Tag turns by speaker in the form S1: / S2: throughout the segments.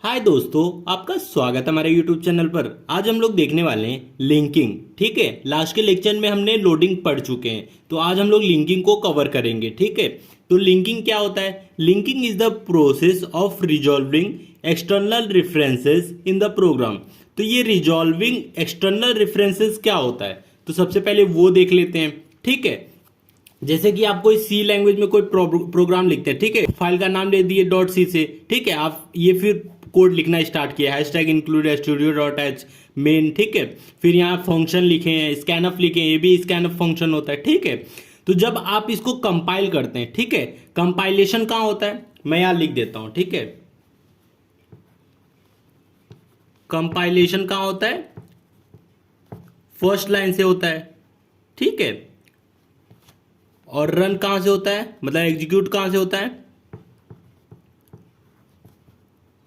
S1: हाय दोस्तों, आपका स्वागत है हमारे YouTube चैनल पर। आज हम लोग देखने वाले हैं लिंकिंग। ठीक है, लास्ट के लेक्चर में हमने लोडिंग पढ़ चुके हैं, तो आज हम लोग लिंकिंग को कवर करेंगे। ठीक है, तो लिंकिंग क्या होता है? Linking is the process of resolving external references in the program. तो ये रिजॉल्विंग एक्सटर्नल रेफरेंसेस क्या होता है, तो सबसे पहले वो देख लेते हैं। ठीक है, जैसे कि आप कोई सी लैंग्वेज में कोई प्रोग्राम लिखते हैं, ठीक है, फाइल का नाम ले दिए डॉट सी से। ठीक है, आप ये फिर कोड लिखना स्टार्ट किया, hashtag include studio dot H main. ठीक है, फिर यहाँ फंक्शन लिखे हैं, स्कैनअप लिखे हैं, ये भी स्कैनअप फंक्शन होता है। ठीक है, तो जब आप इसको कंपाइल करते हैं, ठीक है, कंपाइलेशन कहाँ होता है, मैं यहाँ लिख देता हूं। ठीक है, कंपाइलेशन कहाँ होता है? फर्स्ट लाइन से होता है। ठीक है, और रन कहां से होता है, मतलब एग्जीक्यूट कहां से होता है?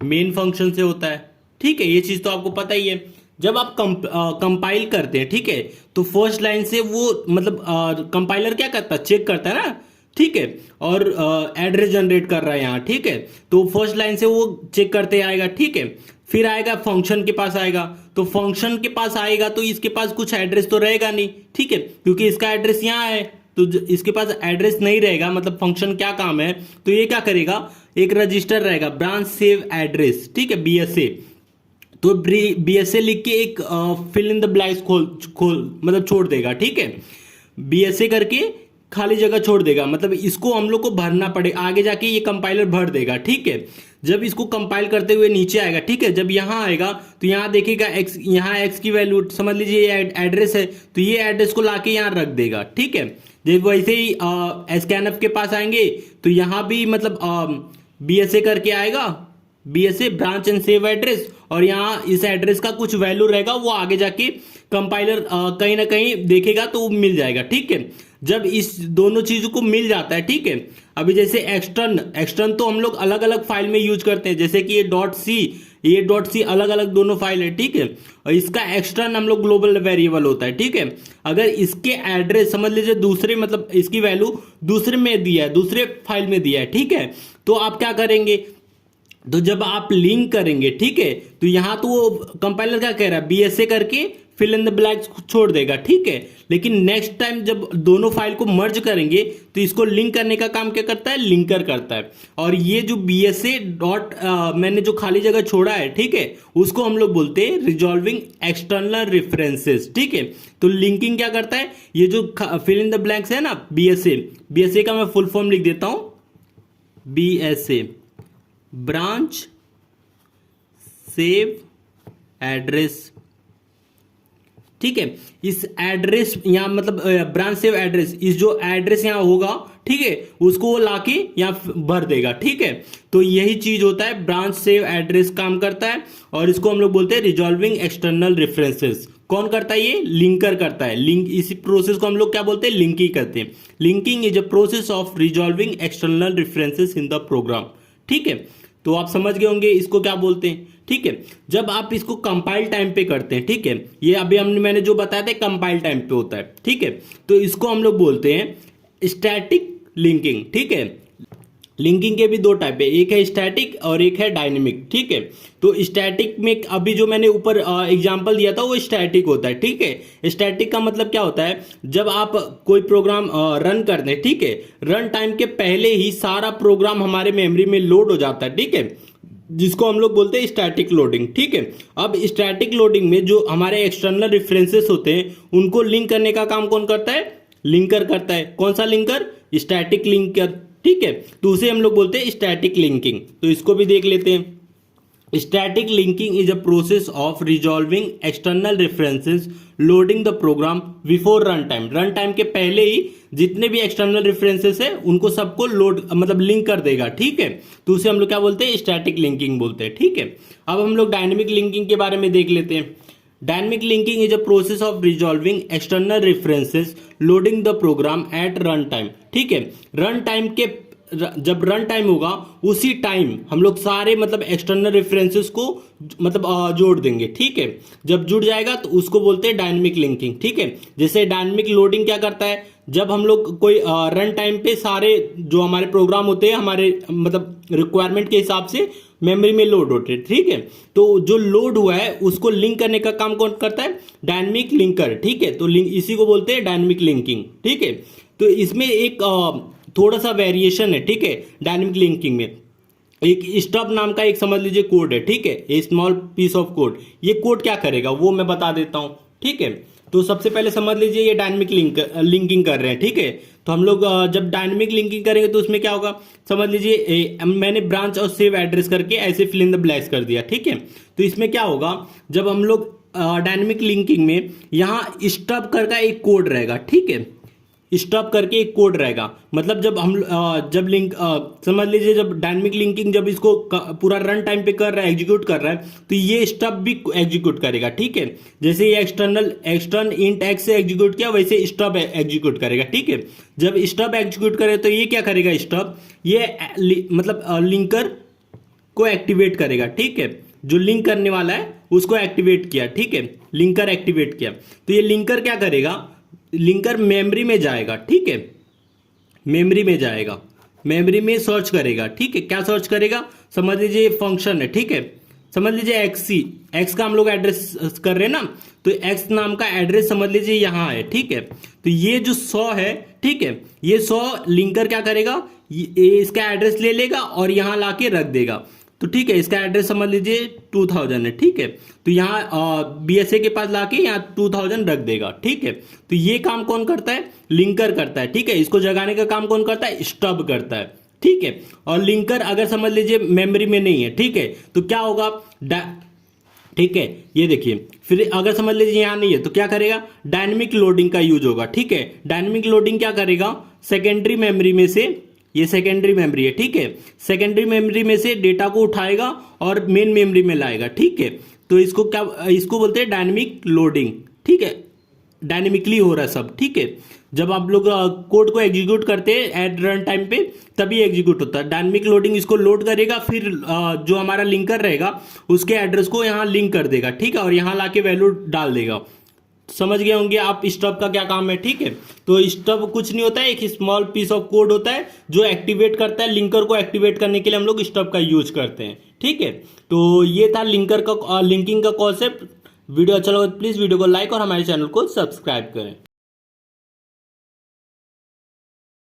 S1: मेन फंक्शन से होता है। ठीक है, ये चीज तो आपको पता ही है। जब आप कंपाइल करते हैं, ठीक है, तो फर्स्ट लाइन से वो मतलब कंपाइलर क्या करता है, चेक करता है ना। ठीक है, और एड्रेस जनरेट कर रहा है यहाँ। ठीक है, तो फर्स्ट लाइन से वो चेक करते आएगा। ठीक है, फिर आएगा फंक्शन के पास आएगा, तो फंक्शन के पास आएगा तो इसके पास कुछ एड्रेस तो रहेगा नहीं। ठीक है, क्योंकि इसका एड्रेस यहाँ है, तो इसके पास एड्रेस नहीं रहेगा। मतलब फंक्शन क्या काम है, तो ये क्या करेगा, एक रजिस्टर रहेगा ब्रांच सेव एड्रेस। ठीक है, बीएसए, तो बीएसए लिख के एक फिल इन द ब्लैंक्स खोल मतलब छोड़ देगा। ठीक है, बीएसए करके खाली जगह छोड़ देगा, मतलब इसको हम लोग को भरना पड़े, आगे जाके ये कंपाइलर भर देगा। ठीक है, जब इसको कंपाइल करते हुए नीचे आएगा, ठीक है, जब यहां आएगा तो यहां देखेगा एक्स, यहाँ एक्स की वैल्यू समझ लीजिए ये एड्रेस है, तो ये एड्रेस को लाके यहां रख देगा। ठीक है, जब वैसे ही स्कैनअप के पास आएंगे तो यहां भी मतलब बीएसए करके आएगा, BSA branch and save address, और यहाँ इस एड्रेस का कुछ वैल्यू रहेगा, वो आगे जाके कंपाइलर कहीं ना कहीं देखेगा तो वो मिल जाएगा। ठीक है, जब इस दोनों चीजों को मिल जाता है, ठीक है, अभी जैसे एक्सटर्न तो हम लोग अलग अलग फाइल में यूज करते हैं, जैसे कि ये डॉट सी अलग अलग दोनों फाइल है। ठीक है, और इसका एक्सटर्न हम लोग ग्लोबल वेरिएबल होता है। ठीक है, अगर इसके एड्रेस समझ लीजिए दूसरे, मतलब इसकी वैल्यू दूसरे में दिया है, दूसरे फाइल में दिया है। ठीक है, तो आप क्या करेंगे, तो जब आप लिंक करेंगे, ठीक है, तो यहां तो वो कंपाइलर क्या कह रहा है, बीएसए करके फिल इन द ब्लैंक्स छोड़ देगा। ठीक है, लेकिन नेक्स्ट टाइम जब दोनों फाइल को मर्ज करेंगे तो इसको लिंक करने का काम क्या करता है, लिंकर करता है। और ये जो बीएसए डॉट मैंने जो खाली जगह छोड़ा है, ठीक है, उसको हम लोग बोलते हैं रिजॉल्विंग एक्सटर्नल रेफरेंसेस। ठीक है, तो लिंकिंग क्या करता है, ये जो फिल इन द ब्लैंक्स है ना, बीएसए का मैं फुल फॉर्म लिख देता हूं, बीएसए ब्रांच सेव एड्रेस। ठीक है, इस एड्रेस यहां मतलब ब्रांच सेव एड्रेस, इस जो एड्रेस यहां होगा, ठीक है, उसको वो लाके यहां भर देगा। ठीक है, तो यही चीज होता है, ब्रांच सेव एड्रेस काम करता है, और इसको हम लोग बोलते हैं रिजॉल्विंग एक्सटर्नल रेफरेंसेस। कौन करता है, ये लिंकर करता है। लिंक, इसी प्रोसेस को हम लोग क्या बोलते हैं, लिंकिंग करते हैं। Linking is a process of resolving external references in the program. ठीक है, तो आप समझ गए होंगे इसको क्या बोलते हैं। ठीक है, जब आप इसको कंपाइल टाइम पे करते हैं, ठीक है, ये अभी मैंने जो बताया था कंपाइल टाइम पे होता है। ठीक है, तो इसको हम लोग बोलते हैं स्टैटिक लिंकिंग। ठीक है, लिंकिंग के भी दो टाइप है, एक है स्टैटिक और एक है डायनेमिक। ठीक है, तो स्टैटिक में अभी जो मैंने ऊपर एग्जांपल दिया था वो स्टैटिक होता है। ठीक है, स्टैटिक का मतलब क्या होता है, जब आप कोई प्रोग्राम रन करते हैं, ठीक है, रन टाइम के पहले ही सारा प्रोग्राम हमारे मेमोरी में लोड हो जाता है। ठीक है, जिसको हम लोग बोलते हैं स्टैटिक लोडिंग। ठीक है, अब स्टैटिक लोडिंग में जो हमारे एक्सटर्नल रेफरेंसेस होते हैं उनको लिंक करने का काम कौन करता है, लिंकर करता है। कौन सा लिंकर, स्टैटिक लिंकर। ठीक है, तो उसे हम लोग बोलते हैं स्टैटिक लिंकिंग। तो इसको भी देख लेते हैं। Static linking is a process of resolving external references loading the programme before run time. Run time के पहले ही जितने भी एक्सटर्नल रेफरेंसेस है उनको सबको लोड मतलब लिंक कर देगा। ठीक है, तो उसे हम लोग क्या बोलते हैं, स्टैटिक लिंकिंग बोलते हैं। ठीक है, अब हम लोग डायनेमिक लिंकिंग के बारे में देख लेते हैं। Dynamic linking is a process of resolving external references loading the program at run time. ठीक है, रन टाइम के जब रन टाइम होगा उसी टाइम हम लोग सारे मतलब एक्सटर्नल रेफरेंसेस को मतलब जोड़ देंगे। ठीक है, जब जुड़ जाएगा तो उसको बोलते हैं डायनेमिक लिंकिंग। ठीक है, जैसे डायनेमिक लोडिंग क्या करता है, जब हम लोग कोई रन टाइम पे सारे जो हमारे प्रोग्राम होते हैं हमारे मतलब रिक्वायरमेंट के हिसाब से मेमोरी में लोड होते हैं, ठीक है। तो जो लोड हुआ है उसको लिंक करने का काम कौन करता है? डायनेमिक लिंकर, ठीक है। तो लिंक इसी को बोलते हैं डायनेमिक लिंकिंग, ठीक है। तो इसमें एक थोड़ा सा वेरिएशन है, ठीक है। डायनेमिक लिंकिंग में एक स्टब नाम का एक समझ लीजिए कोड है, ठीक है। ए स्मॉल पीस ऑफ कोड, ये कोड क्या करेगा वो मैं बता देता हूं, ठीक है। तो सबसे पहले समझ लीजिए ये डायनेमिक लिंकिंग कर रहे हैं, ठीक है। तो हम लोग जब डायनेमिक लिंकिंग करेंगे तो उसमें क्या होगा, समझ लीजिए मैंने ब्रांच और सेव एड्रेस करके ऐसे फिल इन द ब्लैंक्स कर दिया, ठीक है। तो इसमें क्या होगा, जब हम लोग डायनेमिक लिंकिंग में यहाँ स्टब कर का एक कोड रहेगा, ठीक है। स्टॉप करके एक कोड रहेगा, मतलब जब हम जब लिंक समझ लीजिए जब डायनेमिक लिंकिंग जब इसको पूरा रन टाइम पे कर रहा है, एग्जीक्यूट कर रहा है, तो ये स्टॉप भी एग्जीक्यूट करेगा, ठीक है। जैसे ये एक्सटर्न इंट एक्स से एग्जीक्यूट किया वैसे स्टॉप एग्जीक्यूट करेगा, ठीक है। जब स्टॉप एग्जीक्यूट करे तो ये क्या करेगा, स्टॉप ये मतलब लिंकर को एक्टिवेट करेगा, ठीक है। जो लिंक करने वाला है उसको एक्टिवेट किया, ठीक है। लिंकर एक्टिवेट किया तो ये लिंकर क्या करेगा, लिंकर मेमोरी में जाएगा, ठीक है। मेमोरी में जाएगा, मेमोरी में सर्च करेगा, ठीक है। क्या सर्च करेगा, समझ लीजिए फंक्शन है, ठीक है। समझ लीजिए एक्स का हम लोग एड्रेस कर रहे हैं ना, तो एक्स नाम का एड्रेस समझ लीजिए यहां है, ठीक है। तो ये जो 100 है, ठीक है, ये 100 लिंकर क्या करेगा, ये इसका एड्रेस ले लेगा और यहां लाके रख देगा। तो ठीक है, इसका एड्रेस समझ लीजिए 2000 है, ठीक है। तो यहाँ बीएसए के पास लाके यहाँ 2000 रख देगा, ठीक है। तो ये काम कौन करता है, लिंकर करता है, ठीक है। इसको जगाने का काम कौन करता है, स्टब करता है, ठीक है। और लिंकर अगर समझ लीजिए मेमोरी में नहीं है, ठीक है, तो क्या होगा, ठीक है। ये देखिए फिर अगर समझ लीजिए यहां नहीं है तो क्या करेगा, डायनेमिक लोडिंग का यूज होगा, ठीक है। डायनेमिक लोडिंग क्या करेगा, सेकेंडरी मेमोरी में से, ये सेकेंडरी मेमोरी है, ठीक है, सेकेंडरी मेमोरी में से डेटा को उठाएगा और मेन मेमोरी में लाएगा, ठीक है। तो इसको बोलते हैं डायनेमिक लोडिंग, ठीक है। डायनेमिकली हो रहा है सब, ठीक है। जब आप लोग कोड को एग्जीक्यूट करते हैं एट रन टाइम पे तभी एग्जीक्यूट होता है। डायनेमिक लोडिंग इसको लोड करेगा, फिर जो हमारा लिंकर रहेगा उसके एड्रेस को यहाँ लिंक कर देगा, ठीक है, और यहाँ लाके वैल्यू डाल देगा। समझ गए होंगे आप स्टब का क्या काम है, ठीक है। तो स्टब कुछ नहीं होता है, एक स्मॉल पीस ऑफ कोड होता है जो एक्टिवेट करता है, लिंकर को एक्टिवेट करने के लिए हम लोग स्टब का यूज करते हैं, ठीक है। तो ये था लिंकर का लिंकिंग का कॉन्सेप्ट। वीडियो अच्छा लगा तो प्लीज वीडियो को लाइक और हमारे चैनल को सब्सक्राइब करें।